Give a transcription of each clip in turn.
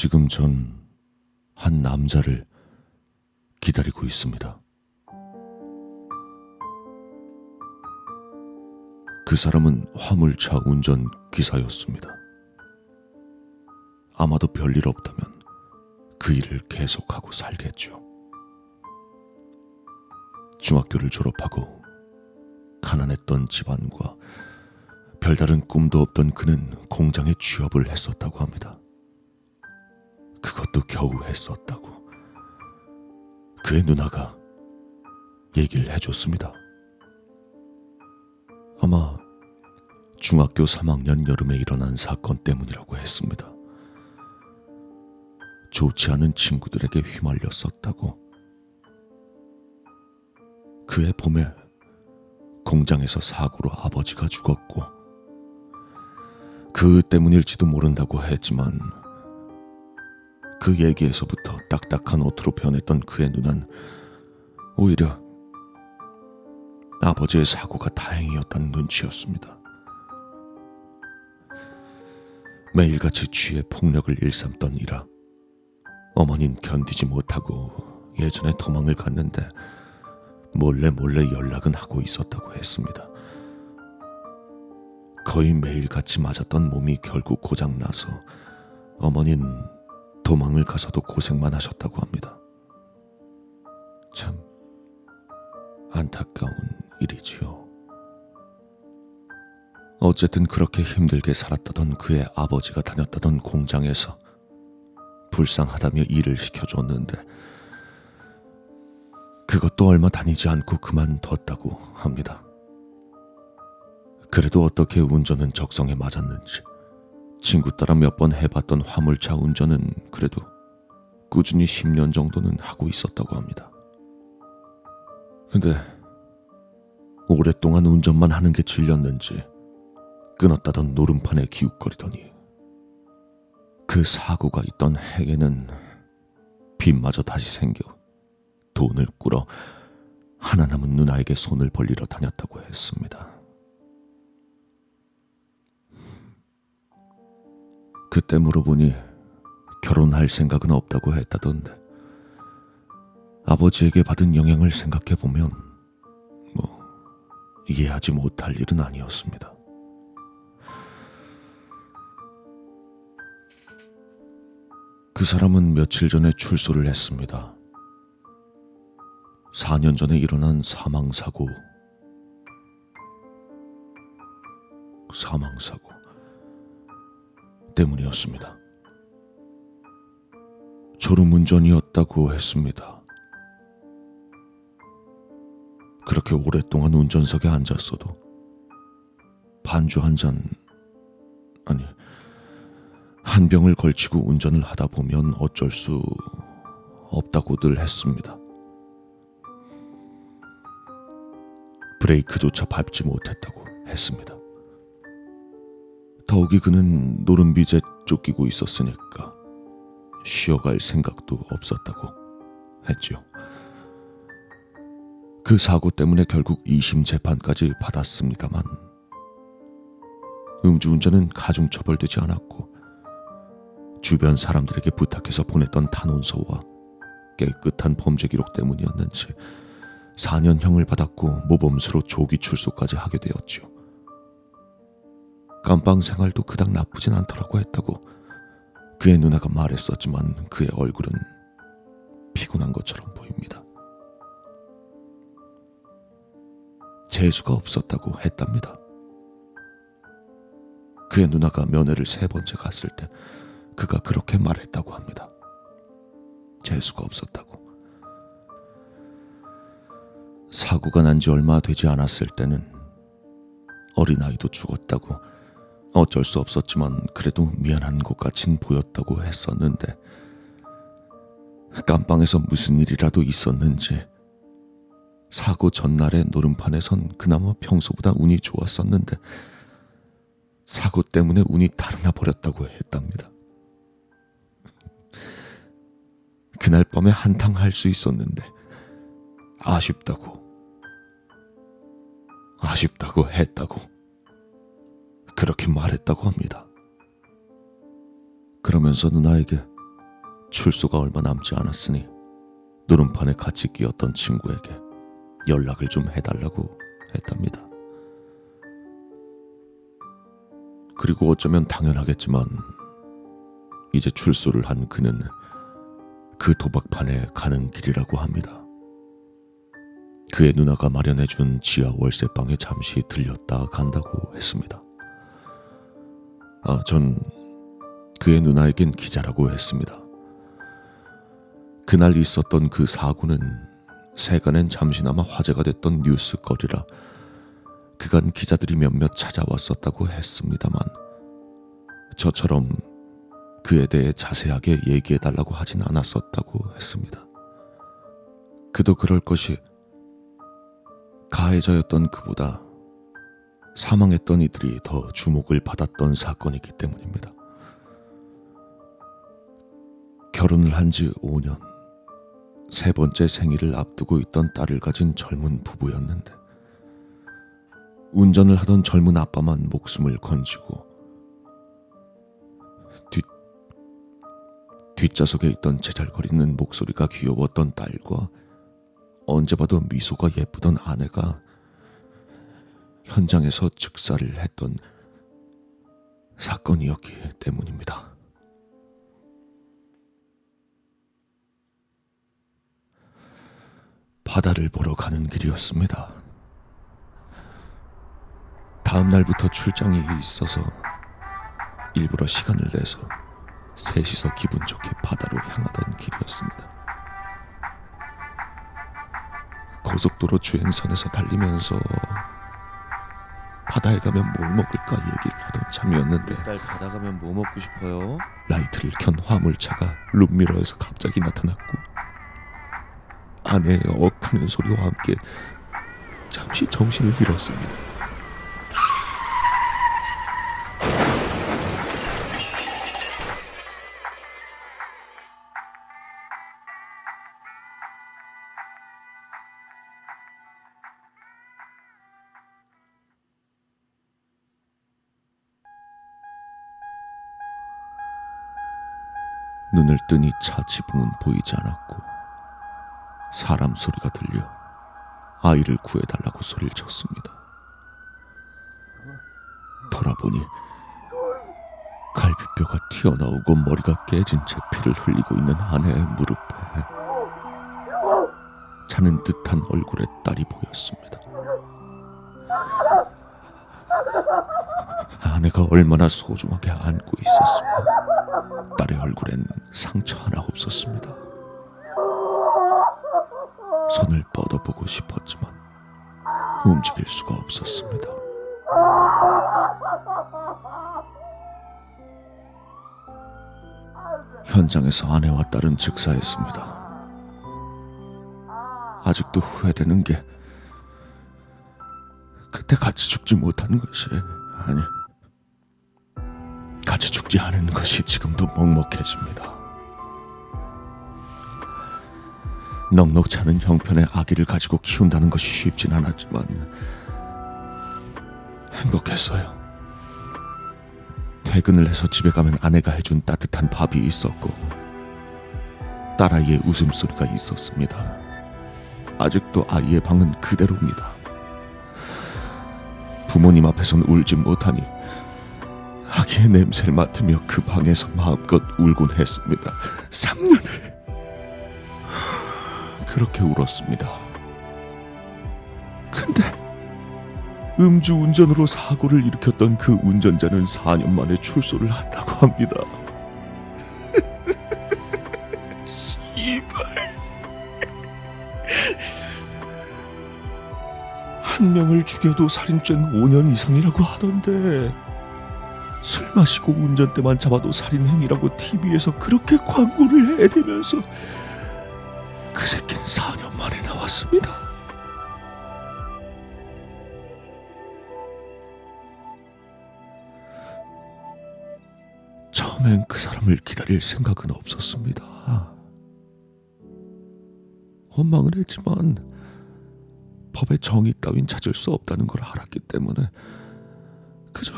지금 전 한 남자를 기다리고 있습니다. 그 사람은 화물차 운전 기사였습니다. 아마도 별일 없다면 그 일을 계속하고 살겠죠. 중학교를 졸업하고 가난했던 집안과 별다른 꿈도 없던 그는 공장에 취업을 했었다고 합니다. 그것도 겨우 했었다고. 그의 누나가 얘기를 해줬습니다. 아마 중학교 3학년 여름에 일어난 사건 때문이라고 했습니다. 좋지 않은 친구들에게 휘말렸었다고. 그해 봄에 공장에서 사고로 아버지가 죽었고, 그 때문일지도 모른다고 했지만 그 얘기에서부터 딱딱한 옷으로 변했던 그의 눈은 오히려 아버지의 사고가 다행이었다는 눈치였습니다. 매일같이 취해 폭력을 일삼던 이라 어머닌 견디지 못하고 예전에 도망을 갔는데 몰래 연락은 하고 있었다고 했습니다. 거의 매일같이 맞았던 몸이 결국 고장나서 어머닌 도망을 가서도 고생만 하셨다고 합니다. 참 안타까운 일이지요. 어쨌든 그렇게 힘들게 살았다던 그의 아버지가 다녔다던 공장에서 불쌍하다며 일을 시켜줬는데 그것도 얼마 다니지 않고 그만뒀다고 합니다. 그래도 어떻게 운전은 적성에 맞았는지 친구 따라 몇 번 해봤던 화물차 운전은 그래도 꾸준히 10년 정도는 하고 있었다고 합니다. 근데 오랫동안 운전만 하는 게 질렸는지 끊었다던 노름판에 기웃거리더니 그 사고가 있던 해에는 빚마저 다시 생겨 돈을 꾸러 하나 남은 누나에게 손을 벌리러 다녔다고 했습니다. 그때 물어보니 결혼할 생각은 없다고 했다던데 아버지에게 받은 영향을 생각해보면 이해하지 못할 일은 아니었습니다. 그 사람은 며칠 전에 출소를 했습니다. 4년 전에 일어난 사망사고 때문이었습니다. 졸음운전이었다고 했습니다. 그렇게 오랫동안 운전석에 앉았어도 반주 한 병을 걸치고 운전을 하다 보면 어쩔 수 없다고들 했습니다. 브레이크조차 밟지 못했다고 했습니다. 더욱이 그는 노름빚에 쫓기고 있었으니까 쉬어갈 생각도 없었다고 했지요. 그 사고 때문에 결국 2심 재판까지 받았습니다만 음주운전은 가중처벌되지 않았고 주변 사람들에게 부탁해서 보냈던 탄원서와 깨끗한 범죄 기록 때문이었는지 4년형을 받았고 모범수로 조기 출소까지 하게 되었지요. 깜빵 생활도 그닥 나쁘진 않더라고 했다고 그의 누나가 말했었지만 그의 얼굴은 피곤한 것처럼 보입니다. 재수가 없었다고 했답니다. 그의 누나가 면회를 3번째 갔을 때 그가 그렇게 말했다고 합니다. 재수가 없었다고. 사고가 난 지 얼마 되지 않았을 때는 어린아이도 죽었다고 어쩔 수 없었지만 그래도 미안한 것 같인 보였다고 했었는데 깜빵에서 무슨 일이라도 있었는지 사고 전날의 노름판에선 그나마 평소보다 운이 좋았었는데 사고 때문에 운이 달아나 버렸다고 했답니다. 그날 밤에 한탕 할 수 있었는데 아쉽다고 했다고 그렇게 말했다고 합니다. 그러면서 누나에게 출소가 얼마 남지 않았으니 노름판에 같이 끼었던 친구에게 연락을 좀 해달라고 했답니다. 그리고 어쩌면 당연하겠지만 이제 출소를 한 그는 그 도박판에 가는 길이라고 합니다. 그의 누나가 마련해준 지하 월세방에 잠시 들렸다 간다고 했습니다. 전 그의 누나에겐 기자라고 했습니다. 그날 있었던 그 사고는 세간엔 잠시나마 화제가 됐던 뉴스거리라 그간 기자들이 몇몇 찾아왔었다고 했습니다만 저처럼 그에 대해 자세하게 얘기해달라고 하진 않았었다고 했습니다. 그도 그럴 것이 가해자였던 그보다 사망했던 이들이 더 주목을 받았던 사건이기 때문입니다. 결혼을 한 지 5년, 세 번째 생일을 앞두고 있던 딸을 가진 젊은 부부였는데 운전을 하던 젊은 아빠만 목숨을 건지고 뒷좌석에 있던 제잘거리는 목소리가 귀여웠던 딸과 언제 봐도 미소가 예쁘던 아내가 현장에서 즉사를 했던 사건이었기 때문입니다. 바다를 보러 가는 길이었습니다. 다음 날부터 출장이 있어서 일부러 시간을 내서 셋이서 기분 좋게 바다로 향하던 길이었습니다. 고속도로 주행선에서 달리면서 바다에 가면 뭘 먹을까 얘기를 하던 참이었는데 딸 바다 가면 뭐 먹고 싶어요? 라이트를 켠 화물차가 룸미러에서 갑자기 나타났고 아내의 억하는 소리와 함께 잠시 정신을 잃었습니다. 눈을 뜨니 차 지붕은 보이지 않았고 사람 소리가 들려 아이를 구해달라고 소리를 쳤습니다. 돌아보니 갈비뼈가 튀어나오고 머리가 깨진 채 피를 흘리고 있는 아내의 무릎에 자는 듯한 얼굴의 딸이 보였습니다. 아내가 얼마나 소중하게 안고 있었으면 딸의 얼굴엔 상처 하나 없었습니다. 손을 뻗어보고 싶었지만 움직일 수가 없었습니다. 현장에서 아내와 딸은 즉사했습니다. 아직도 후회되는 게 그때 같이 죽지 못한 것이 아니 같이 죽지 않은 것이 지금도 먹먹해집니다. 넉넉지 않은 형편의 아기를 가지고 키운다는 것이 쉽진 않았지만 행복했어요. 퇴근을 해서 집에 가면 아내가 해준 따뜻한 밥이 있었고 딸아이의 웃음소리가 있었습니다. 아직도 아이의 방은 그대로입니다. 부모님 앞에선 울지 못하니 아기의 냄새를 맡으며 그 방에서 마음껏 울곤 했습니다. 3년을 그렇게 울었습니다. 근데 음주운전으로 사고를 일으켰던 그 운전자는 4년 만에 출소를 한다고 합니다. 씨발. 한 명을 죽여도 살인죄는 5년 이상이라고 하던데 술 마시고 운전대만 잡아도 살인행위라고 TV에서 그렇게 광고를 해대면서 그 새끼는 4년 만에 나왔습니다. 처음엔 그 사람을 기다릴 생각은 없었습니다. 원망을 했지만 법의 정의 따윈 찾을 수 없다는 걸 알았기 때문에 그저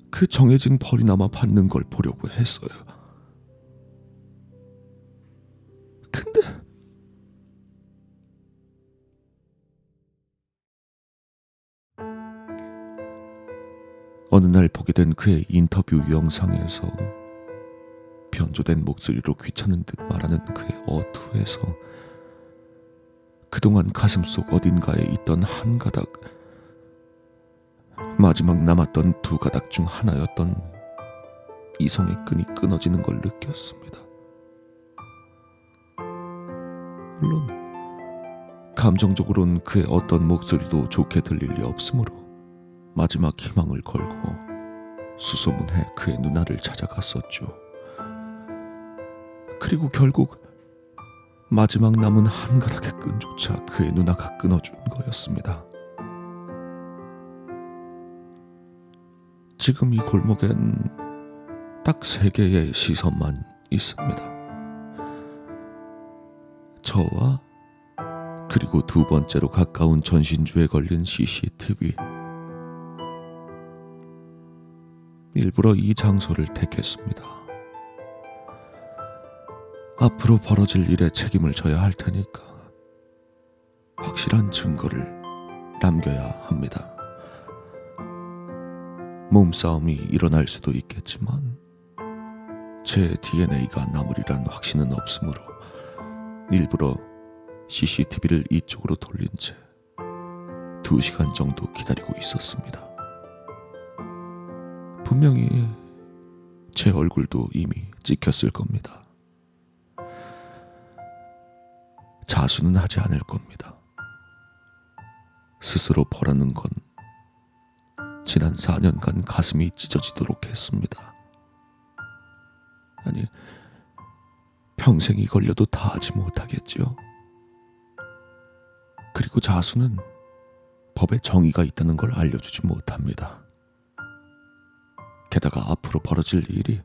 그 정해진 벌이나마 받는 걸 보려고 했어요. 근데 어느 날 보게 된 그의 인터뷰 영상에서 변조된 목소리로 귀찮은 듯 말하는 그의 어투에서 그동안 가슴속 어딘가에 있던 한 가닥, 마지막 남았던 두 가닥 중 하나였던 이성의 끈이 끊어지는 걸 느꼈습니다. 물론 감정적으론 그의 어떤 목소리도 좋게 들릴 리 없으므로 마지막 희망을 걸고 수소문해 그의 누나를 찾아갔었죠. 그리고 결국 마지막 남은 한 가닥의 끈조차 그의 누나가 끊어준 거였습니다. 지금 이 골목엔 딱 3개의 시선만 있습니다. 저와 그리고 두 번째로 가까운 전신주에 걸린 CCTV. 일부러 이 장소를 택했습니다. 앞으로 벌어질 일에 책임을 져야 할 테니까 확실한 증거를 남겨야 합니다. 몸싸움이 일어날 수도 있겠지만 제 DNA가 남으리란 확신은 없으므로 일부러 CCTV를 이쪽으로 돌린 채 2시간 정도 기다리고 있었습니다. 분명히 제 얼굴도 이미 찍혔을 겁니다. 자수는 하지 않을 겁니다. 스스로 벌하는 건 지난 4년간 가슴이 찢어지도록 했습니다. 아니, 평생이 걸려도 다 하지 못하겠지요. 그리고 자수는 법에 정의가 있다는 걸 알려주지 못합니다. 게다가 앞으로 벌어질 일이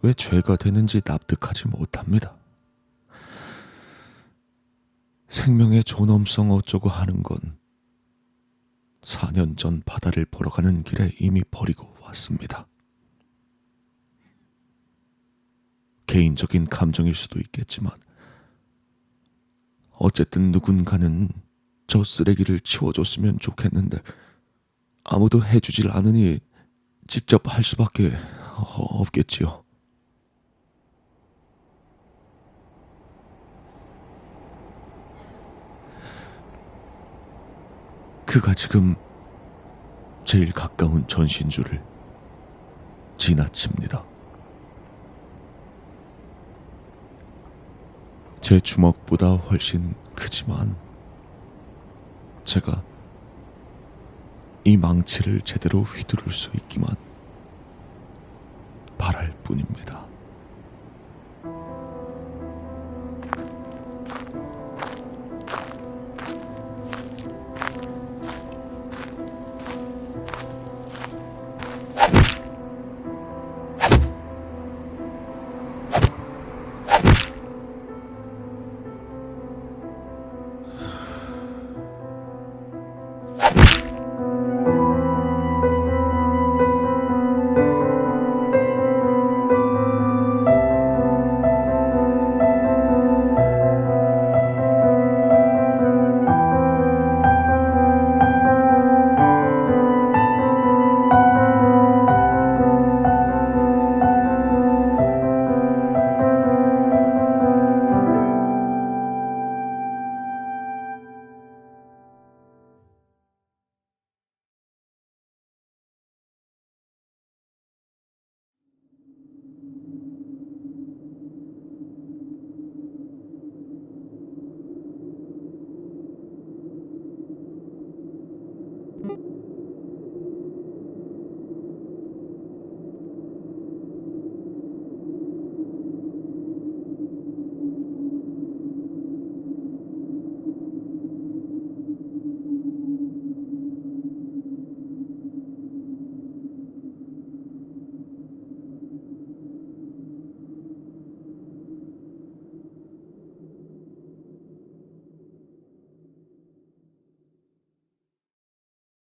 왜 죄가 되는지 납득하지 못합니다. 생명의 존엄성 어쩌고 하는 건 4년 전 바다를 보러 가는 길에 이미 버리고 왔습니다. 개인적인 감정일 수도 있겠지만 어쨌든 누군가는 저 쓰레기를 치워줬으면 좋겠는데 아무도 해주질 않으니 직접 할 수밖에 없겠지요. 그가 지금 제일 가까운 전신주를 지나칩니다. 제 주먹보다 훨씬 크지만 제가 이 망치를 제대로 휘두를 수 있기만 바랄 뿐입니다.